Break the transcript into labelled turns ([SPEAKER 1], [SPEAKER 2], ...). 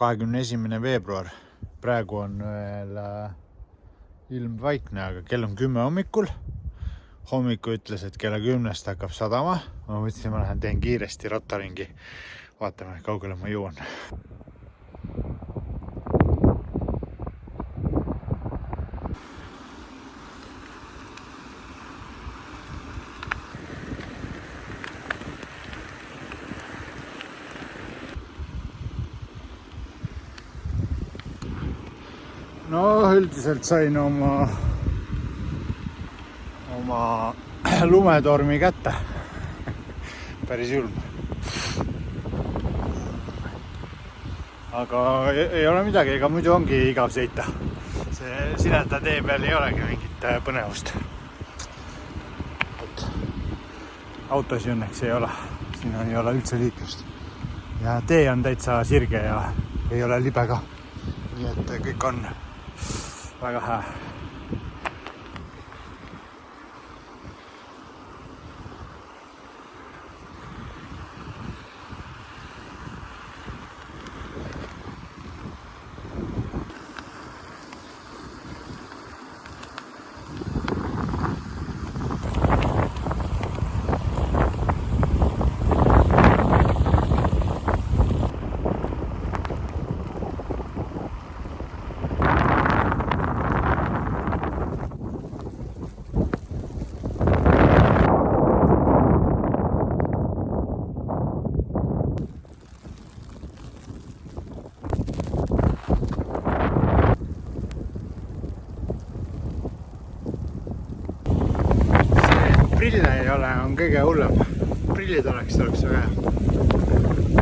[SPEAKER 1] 21. veebruar. Praegu on veel ilm vaikne, aga kell on 10 hommikul. Hommiku ütles, et kella 10 hakkab sadama. Ma mõtlesin, ma lähen teen kiiresti rattaringi. Vaatame, kaugele ma jõuan. No üldiselt sain oma lumetormi kätte. Päris julm. Aga ei ole midagi, ega muidu ongi igav sõita. See sineta tee peal ei olegi mingit põnevust. Autosi õnneks ei ole. Siin ei ole üldse liiklust. Ja tee on täitsa sirge ja ei ole libe ka. Nii et kõik on väga hää. Prille ei ole, on kõige hullem. Prillid oleks väga hea.